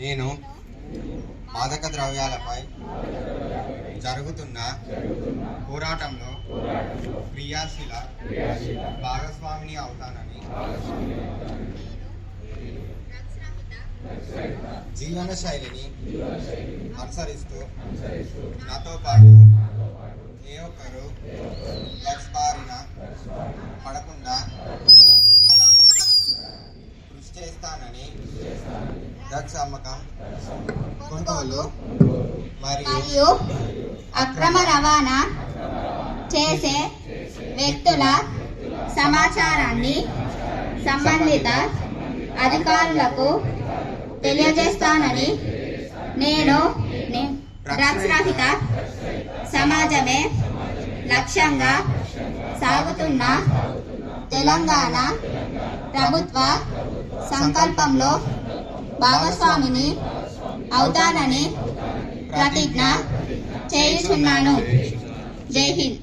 నేను మాదక ద్రవ్యాలపై జరుగుతున్న పోరాటంలో క్రియాశీల భాగస్వామిని అవుతానని, జీవన శైలిని అనుసరిస్తూ నాతో పాటు ఏ ఒక్కరు డ్రగ్స్ బారిన పడకుండా కృషి చేస్తానని, డ్రగ్స్ అమ్మకం, కొనుగోలు మరియు అక్రమ రవాణా చేసే వ్యక్తుల సమాచారాన్ని సంబంధిత అధికారులకు తెలియజేస్తానని, నేను డ్రగ్స్ రహిత సమాజమే లక్ష్యంగా సాగుతున్న తెలంగాణ ప్రభుత్వ సంకల్పంలో భాగస్వామిని అవుతానని ప్రతిజ్ఞ చేయుచున్నాను. జై హింద్.